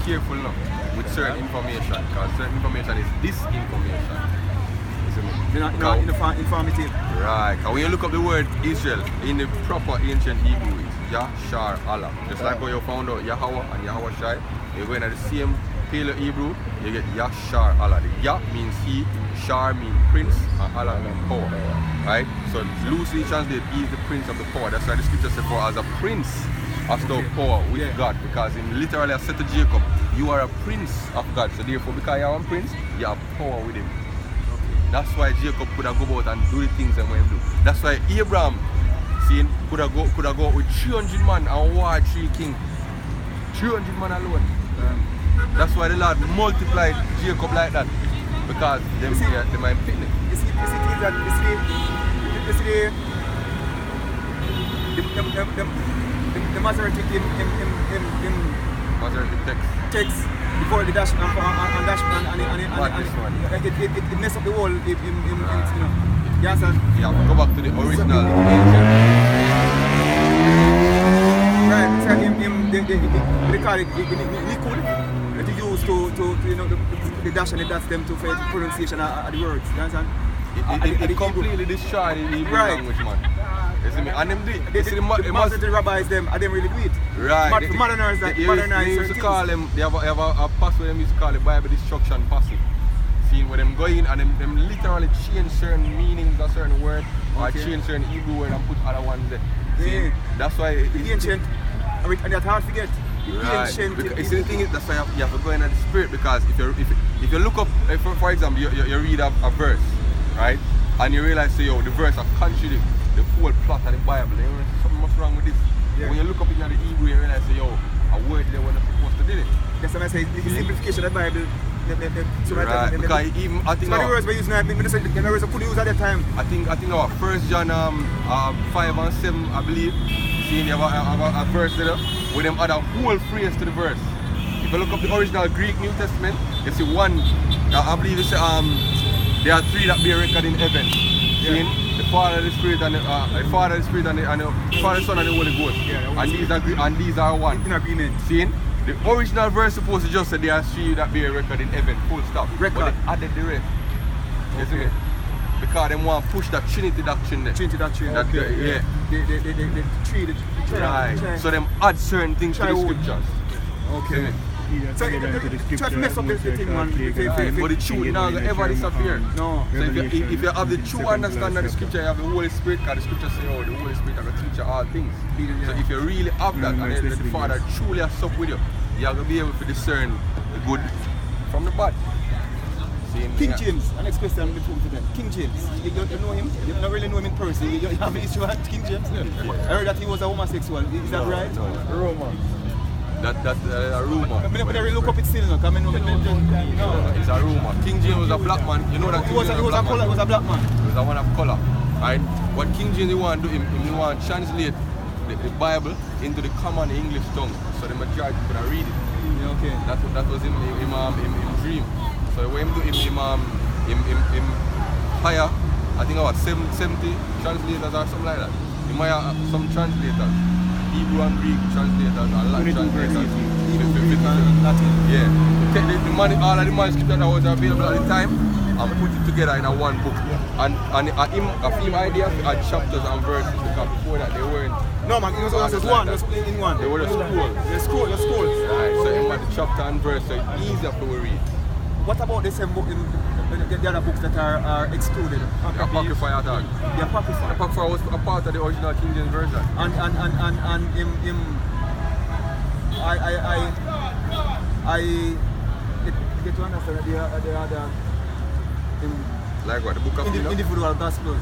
careful now with certain information, because certain information is disinformation. Informative. Right. And when you look up the word Israel in the proper ancient Hebrew, it's Yashar Allah. Just like how you found out Yahweh and Yahweh Shai, you go into the same Paleo Hebrew, you get Yashar Allah. The Yah means he, Shar means prince, and Allah means power. Right? So loosely translated, he is the prince of the power. That's why the scripture says, for as a prince hast thou power with God. Because in literally I said to Jacob, you are a prince of God. So therefore, because you are a prince, you have power with him. That's why Jacob could have go out and do the things that he do. That's why Abraham, seeing, could have go out with 300 men and war 3 kings. 300 men alone. That's why the Lord multiplied Jacob like that. Because they might picnic. You see that the Masoretic in Masoretic text before the dash and it mess up the whole you know. Yes, sir. Yeah, go back to the original. Right, so they call it liquid that you use to you know the dash and the dash them to for the pronunciation of the words. You understand? It completely destroyed the Hebrew language, man. You see me? And them do it. The Masoretic rabbis them, and them really do it. Right. Modernize they used to call them, they have a pass where them used to call it Bible destruction passive. Seeing where them go in and them literally change certain meanings of certain words, or change certain Hebrew word and put other ones there. See, that's why the ancient, and that's hard to get. Right. You see the thing is, that's why you have to go in the spirit, because if you look up, for example, you read a verse, right, and you realize, say, yo, the verse are contradict the whole plot of the Bible. You know, something must wrong with this. Yeah. When you look up in the Hebrew, you realize, say, yo, a word there when they're supposed to do it. That's what I say, the simplification of the Bible. Right, because even I think some of the words we use now, the words I could use at that time. I think our 1 John 5 and 7, I believe, seeing they have a verse there where them add a whole phrase to the verse. If you look up the original Greek New Testament, you see one, I believe it's there are 3 that bear record in heaven. Yeah. The Father, the Spirit, and the Father, the Spirit, and the Father, the Son, and the Holy Ghost. Yeah, and these are one. In agreement. Seeing? The original verse supposed to just say there are 3 that bear record in heaven, full stop. Record. But they added the rest. You see me? Because they want to push that Trinity doctrine there. Trinity doctrine. The tree. Right. So them add certain things to the scriptures. Okay. So try to mess up the thing, man. But the truth is not ever disappear. No. So if you have the true understanding of the scripture, you have the Holy Spirit, because the scripture says, oh, the Holy Spirit is going to teach you all things. So if you really have that, and then the Father truly has stuff with you, you are going to be able to discern the good from the bad. King James, the next question before we forget. King James, you know him? You don't really know him in person. You have an issue with King James? I heard that he was a homosexual. Is that right? No. Roman. That's a rumor. I really look up it still now. No. It's a rumor. King James was a black man. You know that he was a black man. He was a black man. He was a man of color. Right? What King James want to do, he want to translate the Bible into the common English tongue, so the majority could read it. Yeah, okay. That was him dream. So when him hire, I think about 70 translators or something like that. He might have some translators, Hebrew and Greek translators and Latin translators. Yeah. Take all of the manuscripts that was available at the time and put it together in one book. And him idea had chapters and verses, because before that they weren't. No man, it was just one, just in one. They were the schools. The schools. Right, so him had the chapter and verse, so it's easier for we read. What about the same book in the other books that are excluded? The Apocrypha at all. The Apocrypha. The Apocrypha was a part of the original King James version. And I get to understand that there are like what, the book of individual gospels.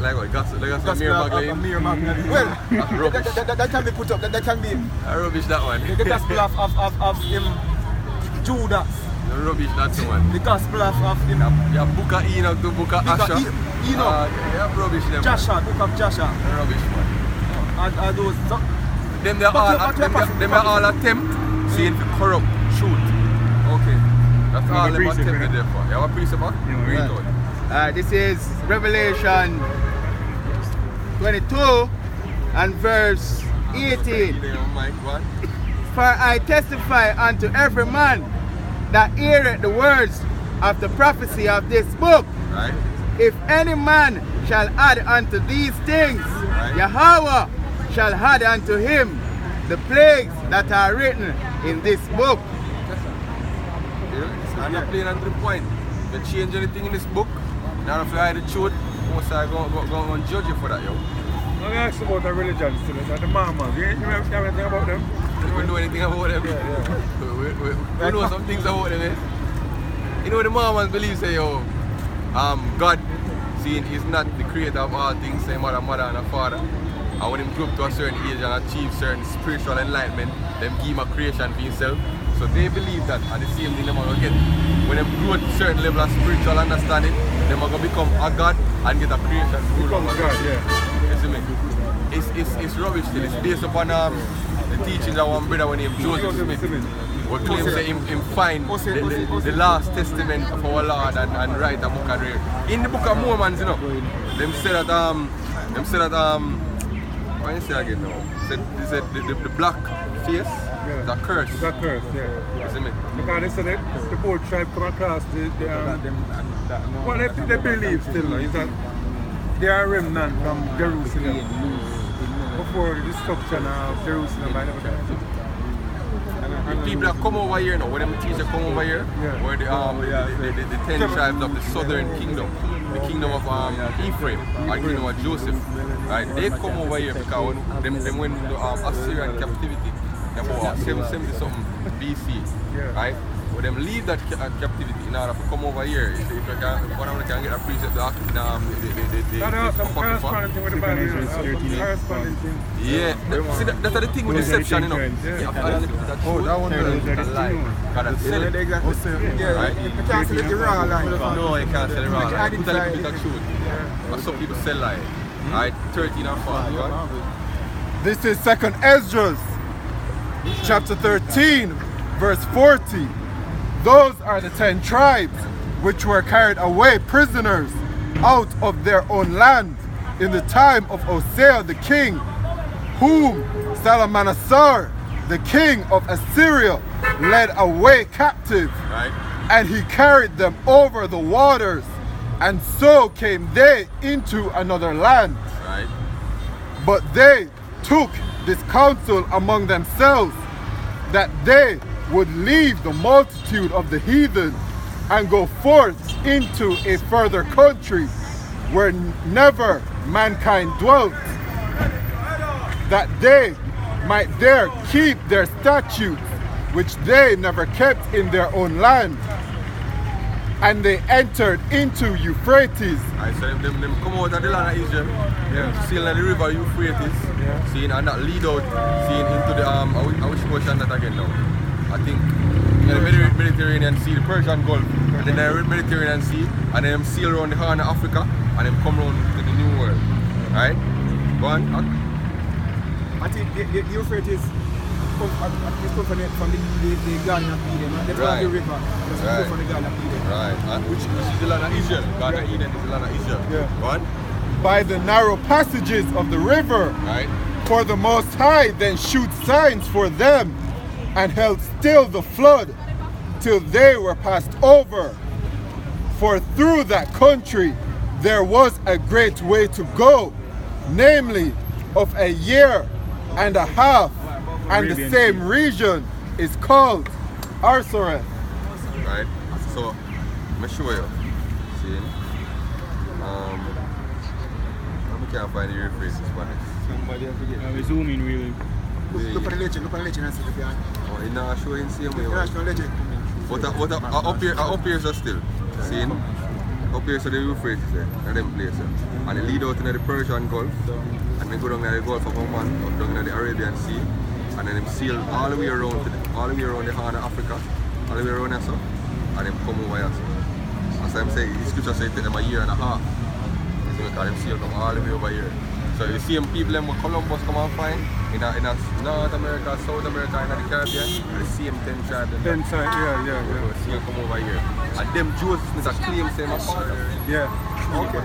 Like what, gospel of Mary Magdalene? Well, that's rubbish. That can be put up, that can be rubbish, that one. The gospel of Judas. Rubbish, that's the one. The gospel of him. Yeah, book of Enoch, the book of Asher. Enoch. Yeah, rubbish them. Joshua, book of Joshua. Rubbish one. Are those? Them are all attempt saying to corrupt truth. Okay. That's all them attempted there for. You have a precept? Read out. This is Revelation 22 and verse 18. For I testify unto every man that heareth the words of the prophecy of this book. Right? If any man shall add unto these things, Right. Yahweh shall add unto him the plagues that are written in this book. I'm not playing on to the point. If you change anything in this book, now if you hide the truth, most I go and judge you for that, yo. I'm going to ask you about the religion still, the Mormons. You know anything about them? We know anything about them. Yeah. we know some things about them, eh? You know the Mormons believe say, yo, God, seeing is not the creator of all things, say mother and a father. And when him grew up to a certain age and achieve certain spiritual enlightenment, them give him a creation for himself. So they believe that, and the same thing they're going to get. When they grow to a certain level of spiritual understanding, they're going to become a God and get a creation. Become God, yeah. You see me? It's rubbish still. It's based upon the teachings of one brother named Joseph Smith. Who claims that him find the last testament of our Lord and write a book and read. In the book of Mormons, you know, them say that what you say again now? They said the black face is a curse. It's a curse, yeah. You see me? Because they said that the whole tribe come across what they believe still is that they are remnant from Jerusalem before the destruction of Jerusalem by Nebuchadnezzar. The people that come over here now, when them teachers come over here, where the 10 tribes of the southern kingdom, the kingdom of Ephraim, or the kingdom of Joseph, right? They come over here because them went into Assyrian captivity about 770 something BC, right? When them leave that captivity in order to come over here, if one of them can get a precept, Some corresponding thing with the Bible, corresponding thing. yeah, see that's the thing with deception, you know. Oh, that one there. That's a lie. God, sell it. Yeah, Right? you can't sell it the raw line. No, you can't sell it wrong. Like, Put a little bit of truth. But some people sell lie. Right? 13 and 14. Right? This is 2nd Esdras, chapter 13, verse 40. Those are the 10 tribes which were carried away prisoners out of their own land in the time of Hosea the king, whom Salmanassar, the king of Assyria, led away captive. Right? And he carried them over the waters, and so came they into another land. Right? But they took this counsel among themselves, that they would leave the multitude of the heathen and go forth into a further country where never mankind dwelt, that they might there keep their statutes which they never kept in their own land. And they entered into Euphrates. Right, so them come out of the land of Israel, sail in the river Euphrates, seeing and that lead out, seeing into the I wish ocean that again now. I think the Mediterranean Sea, the Persian Gulf, and then the Mediterranean Sea, and then them sail around the Horn of Africa, and then come around to the New World. Right? Go on. I think the Euphrates come from the Garden of Eden. They follow the river. Just come from the Garden of Eden. Right. And which is the land of Israel. Garden of Eden is the land of Israel. Go on. By the narrow passages of the river. Right. For the Most High then shewed signs for them, and held still the flood till they were passed over. For through that country there was a great way to go, namely of a year and a half, and the same region is called Arsoreth. Right, so let me show you. See, I can't find the Euphrates in Spanish. Somebody have to get. We zoom in really. Look at the legend and see the behind. Oh, it's not showing same way. National legend. But up here so still. See, up here so the Euphrates there, and them places. And they lead out into the Persian Gulf, and they go down to the Gulf of Oman, up down to the Arabian Sea, and then them sail all the way around all the way around the Horn of Africa, all the way around there, so, and then come over here. So. As I'm saying, the scripture says it take them a year and a half. So because them sail come all the way over here. So you see them people them Columbus come and find in North America, South America, and the Caribbean, the same 10 tribes. 10 tribes, yeah. Sail come over here. And them Joseph Smith claim same as Yeah. Okay.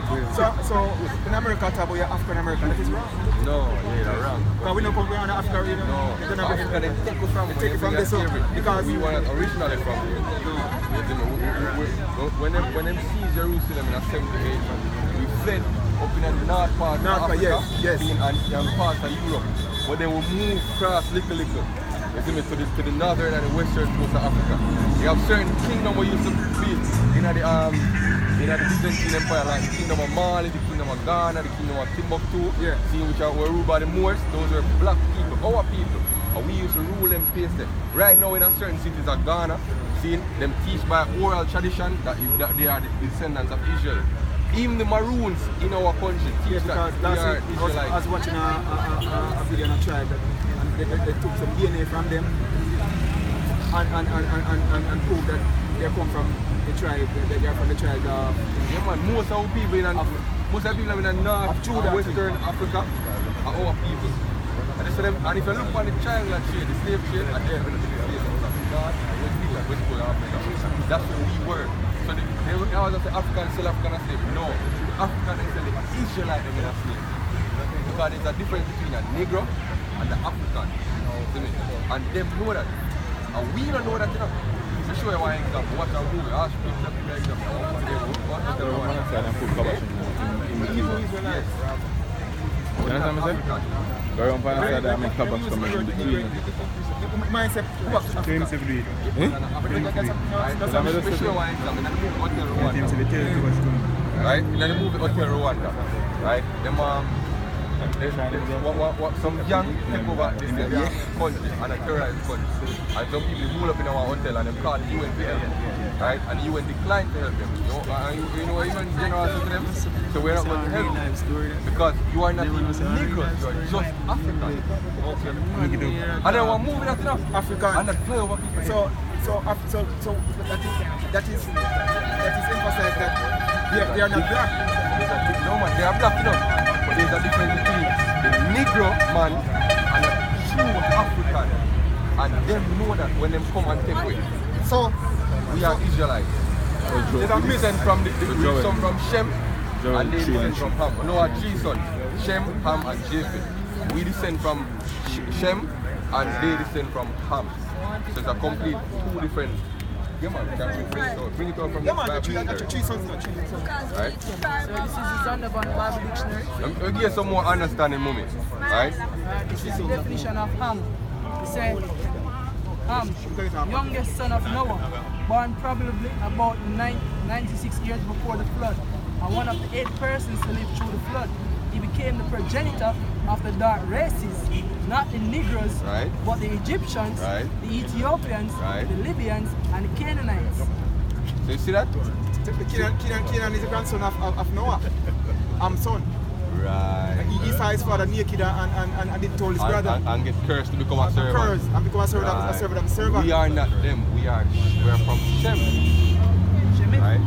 So in America, talk about your African American, that is wrong. No, yeah, wrong. Because we don't come around Africa, you know. No, Africa, they take us from this up. Because we were originally from here. When them see Jerusalem in a 78, we fled up in the north part of Africa and part of Europe. But then we move across little. You see me, to the northern and the western coast of Africa. You have certain kingdoms we used to be in the Byzantine Empire, like the kingdom of Mali, the kingdom of Ghana, the kingdom of Timbuktu. Yeah. See, which were ruled by the Moors. Those were black people, our people. And we used to rule them, paste them. Right now in a certain cities of Ghana, see, them teach by oral tradition that they are the descendants of Israel. Even the Maroons in our country teach that they are Israelites. I was watching a video on a tribe and they took some DNA from them and proved that they come from the tribe, they are from the tribe of... Yeah man, most of the people in the north, western Africa are our people. And if you look on the triangular trade, the slave trade, and then when the slave of God, West Pole Africa, that's what we were. So they would always say African still African as slave. No, African is still the Israelite in a slave. Because there's a difference between a Negro and the African. And them know that. And we don't know that enough. To show you one example, what a movie, I'll show you an example. You understand what I'm saying? Go around for the side and make tabacs come in between. Mindset, James have do it. Right? In the movie Hotel Rwanda, right? Some young people over this country and a terrorized country. And some people roll up in our hotel and they call the UN to help them. Right? And the UN declined to help them. You know what even general said to them? So we're not going to help them. Because you are not even Negroes, you are just African. And then we're moving that enough. African. And that play over people. So that is emphasized that they are not black. No man, they are black enough. But there's a difference between the Negro man and a true African. And them know that when them come and take away. So we are Israelites. We descend from some from Shem and they descend from Ham. No, our three sons, Shem, Ham and Japheth. We descend from Shem and they descend from Ham. So it's a complete two different. Yeah man, can we bring it out from the Bible dictionary? Three sons. Right? So this is the Zondervan Bible Dictionary. We'll give some more understanding moment. Right? This is the definition of Ham. It says Ham, youngest son of Noah, born probably about 96 years before the flood, and one of the 8 persons to live through the flood. He became the progenitor of the dark races, not the Negroes, right, but the Egyptians, right, the Ethiopians, right, the Libyans, and the Canaanites. So you see that? Kenan is the grandson of Noah. Son. Right. He saw his father naked and he told his brother. And get cursed to become a servant. Cursed and become a servant, right. a servant. We are not them. We are from Shem. Right?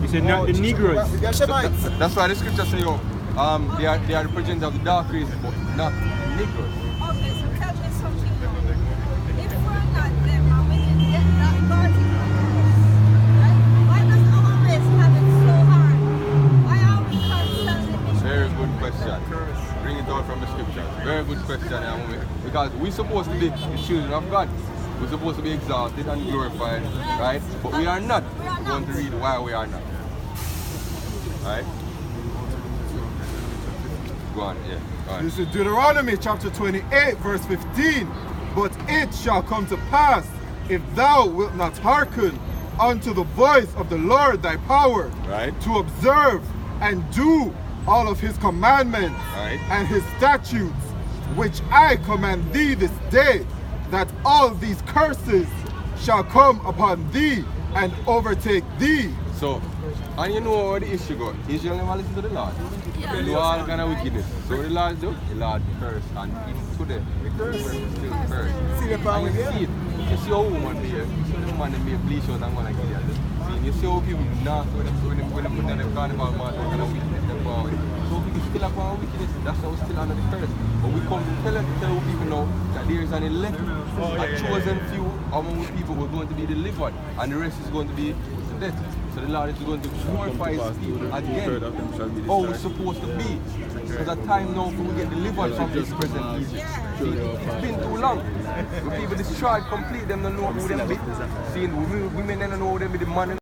You said not the Negroes. They are Shemites. That's why the scripture says, they are the progenitor of the dark race, but not Negroes. Okay, so tell me something now. If we're not them, how we can get that party? Right? Why does our race have it so hard? Why are we constantly... Very good question. Bring it out from the scriptures. Very good question. Because we're supposed to be the children of God. We're supposed to be exalted and glorified, right? But we are not. We're going to read why we are not. Right? Go on, yeah. Go on. This is Deuteronomy chapter 28, verse 15. But it shall come to pass, if thou wilt not hearken unto the voice of the Lord thy power, right, to observe and do all of his commandments, right, and his statutes, which I command thee this day, that all these curses shall come upon thee and overtake thee. So, and you know how the issue goes. Israel never listen to the Lord. They do all kind of wickedness. So the Lord do, the Lord curse, and even today, the curse still curse. See the problem here? You see how woman there, you see the woman they bleach out and go like that. See, you see how people now, when they put on them carnival mask, they're going to witness them power. So people still have power wickedness, that's how we're still under the curse. But we come to tell people now that there is an elect, a chosen few among people who are going to be delivered, and the rest is going to be to death. So the Lord is going to glorify His people again. How it's supposed to be. Because at time now we get delivered from this present Egypt. See, it's been too long. The people destroyed complete, them don't know who them be. Seeing women don't know who them be, the man